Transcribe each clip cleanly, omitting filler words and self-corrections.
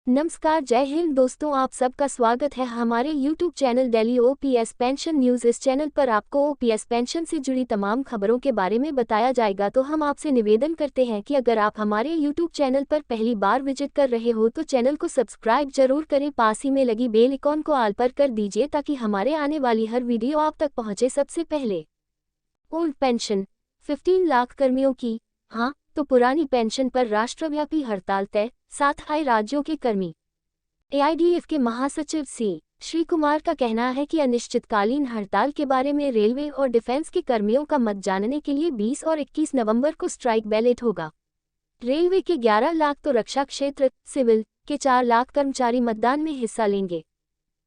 नमस्कार, जय हिंद दोस्तों, आप सबका स्वागत है हमारे YouTube channel daily OPS pension news. इस चैनल पर आपको ओपीएस पेंशन से जुड़ी तमाम खबरों के बारे में बताया जाएगा। तो हम आपसे निवेदन करते हैं कि अगर आप हमारे YouTube चैनल पर पहली बार विजिट कर रहे हो तो चैनल को सब्सक्राइब जरूर करें, पास ही में लगी बेल आइकॉन को ऑल पर कर दीजिए ताकि हमारे आने वाली हर वीडियो आप तक पहुँचे सबसे पहले। ओल्ड पेंशन 15 लाख कर्मियों की, हाँ तो पुरानी पेंशन पर राष्ट्रव्यापी हड़ताल तय, 7 राज्यों के कर्मी। एआईडीएफ के महासचिव श्री कुमार का कहना है कि अनिश्चितकालीन हड़ताल के बारे में रेलवे और डिफेंस के कर्मियों का मत जानने के लिए 20 और 21 नवंबर को स्ट्राइक बैलेट होगा। रेलवे के 11 लाख तो रक्षा क्षेत्र सिविल के 4 लाख कर्मचारी मतदान में हिस्सा लेंगे।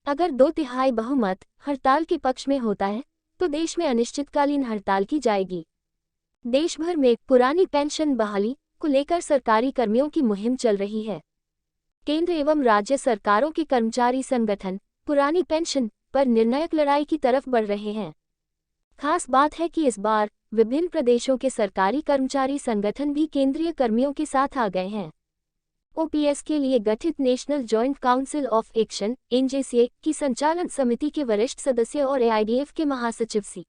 अगर 2/3 बहुमत हड़ताल के पक्ष में होता है तो देश में अनिश्चितकालीन हड़ताल की जाएगी। देश भर में पुरानी पेंशन बहाली को लेकर सरकारी कर्मियों की मुहिम चल रही है। केंद्र एवं राज्य सरकारों के कर्मचारी संगठन पुरानी पेंशन पर निर्णायक लड़ाई की तरफ बढ़ रहे हैं। खास बात है कि इस बार विभिन्न प्रदेशों के सरकारी कर्मचारी संगठन भी केंद्रीय कर्मियों के साथ आ गए हैं। ओपीएस के लिए गठित national joint council of action NJCA की संचालन समिति के वरिष्ठ सदस्य और एआईडीएफ के महासचिव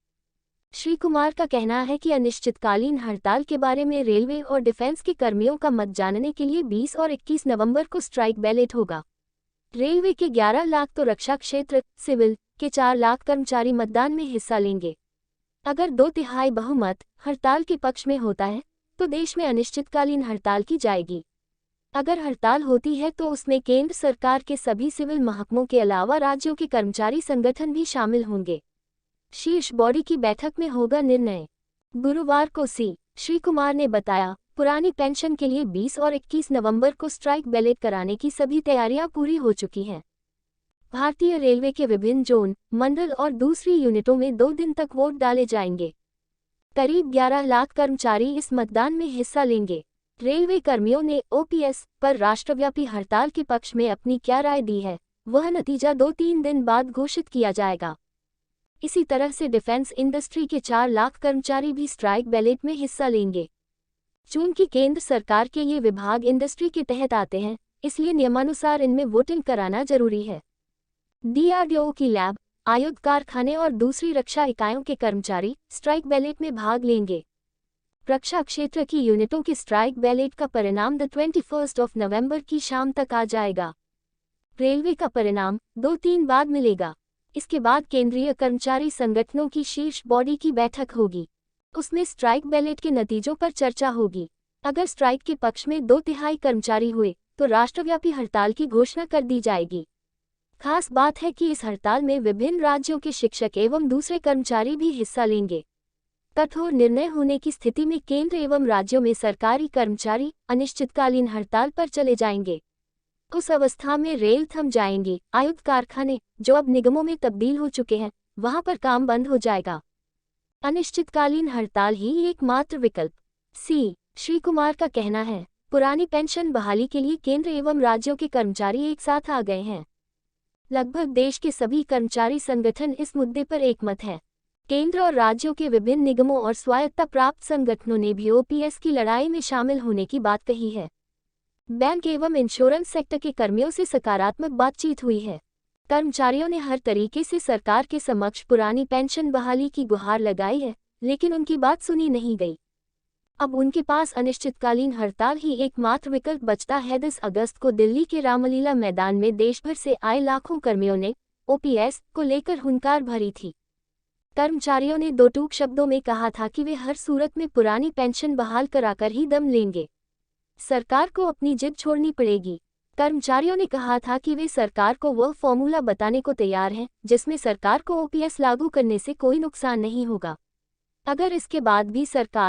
श्री कुमार का कहना है कि अनिश्चितकालीन हड़ताल के बारे में रेलवे और डिफेंस के कर्मियों का मत जानने के लिए 20 और 21 नवंबर को स्ट्राइक बैलेट होगा। रेलवे के 11 लाख तो रक्षा क्षेत्र सिविल के 4 लाख कर्मचारी मतदान में हिस्सा लेंगे। अगर 2/3 बहुमत हड़ताल के पक्ष में होता है तो देश में अनिश्चितकालीन हड़ताल की जाएगी। अगर हड़ताल होती है तो उसमें केंद्र सरकार के सभी सिविल महकमों के अलावा राज्यों के कर्मचारी संगठन भी शामिल होंगे। शीर्ष बॉडी की बैठक में होगा निर्णय। गुरुवार को श्री कुमार ने बताया, पुरानी पेंशन के लिए 20 और 21 नवंबर को स्ट्राइक बैलेट कराने की सभी तैयारियां पूरी हो चुकी हैं। भारतीय रेलवे के विभिन्न जोन, मंडल और दूसरी यूनिटों में 2 दिन तक वोट डाले जाएंगे। करीब 11 लाख कर्मचारी इस मतदान में हिस्सा लेंगे। रेलवे कर्मियों ने ओपीएस पर राष्ट्रव्यापी हड़ताल के पक्ष में अपनी क्या राय दी है, वह नतीजा 2-3 दिन बाद घोषित किया जाएगा। इसी तरह से डिफेंस इंडस्ट्री के 4 लाख कर्मचारी भी स्ट्राइक बैलेट में हिस्सा लेंगे। चूंकि केंद्र सरकार के ये विभाग इंडस्ट्री के तहत आते हैं, इसलिए नियमानुसार इनमें वोटिंग कराना जरूरी है। डीआरडीओ की लैब, आयुध कारखाने और दूसरी रक्षा इकाइयों के कर्मचारी स्ट्राइक बैलेट में भाग लेंगे। रक्षा क्षेत्र की यूनिटों के स्ट्राइक बैलेट का परिणाम 21 नवंबर की शाम तक आ जाएगा। रेलवे का परिणाम 2-3 बाद मिलेगा। इसके बाद केंद्रीय कर्मचारी संगठनों की शीर्ष बॉडी की बैठक होगी। उसमें स्ट्राइक बैलेट के नतीजों पर चर्चा होगी। अगर स्ट्राइक के पक्ष में 2/3 कर्मचारी हुए तो राष्ट्रव्यापी हड़ताल की घोषणा कर दी जाएगी। खास बात है कि इस हड़ताल में विभिन्न राज्यों के शिक्षक एवं दूसरे कर्मचारी भी हिस्सा लेंगे। कठोर निर्णय होने की स्थिति में केंद्र एवं राज्यों में सरकारी कर्मचारी अनिश्चितकालीन हड़ताल पर चले जाएंगे। उस अवस्था में रेल थम जाएंगे। आयुध कारखाने जो अब निगमों में तब्दील हो चुके हैं, वहां पर काम बंद हो जाएगा। अनिश्चितकालीन हड़ताल ही एकमात्र विकल्प। श्री कुमार का कहना है, पुरानी पेंशन बहाली के लिए केंद्र एवं राज्यों के कर्मचारी एक साथ आ गए हैं। लगभग देश के सभी कर्मचारी संगठन इस मुद्दे पर एकमत हैं। केंद्र और राज्यों के विभिन्न निगमों और स्वायत्ता प्राप्त संगठनों ने भी ओपीएस की लड़ाई में शामिल होने की बात कही है। बैंक एवं इंश्योरेंस सेक्टर के कर्मियों से सकारात्मक बातचीत हुई है। कर्मचारियों ने हर तरीके से सरकार के समक्ष पुरानी पेंशन बहाली की गुहार लगाई है, लेकिन उनकी बात सुनी नहीं गई। अब उनके पास अनिश्चितकालीन हड़ताल ही एकमात्र विकल्प बचता है। 10 अगस्त को दिल्ली के रामलीला मैदान में देश भर से आए लाखों कर्मियों ने ओपीएस को लेकर हुंकार भरी थी। कर्मचारियों ने 2 टूक शब्दों में कहा था कि वे हर सूरत में पुरानी पेंशन बहाल कराकर ही दम लेंगे। सरकार को अपनी जिद छोड़नी पड़ेगी। कर्मचारियों ने कहा था कि वे सरकार को वह फॉर्मूला बताने को तैयार हैं जिसमें सरकार को ओपीएस लागू करने से कोई नुकसान नहीं होगा। अगर इसके बाद भी सरकार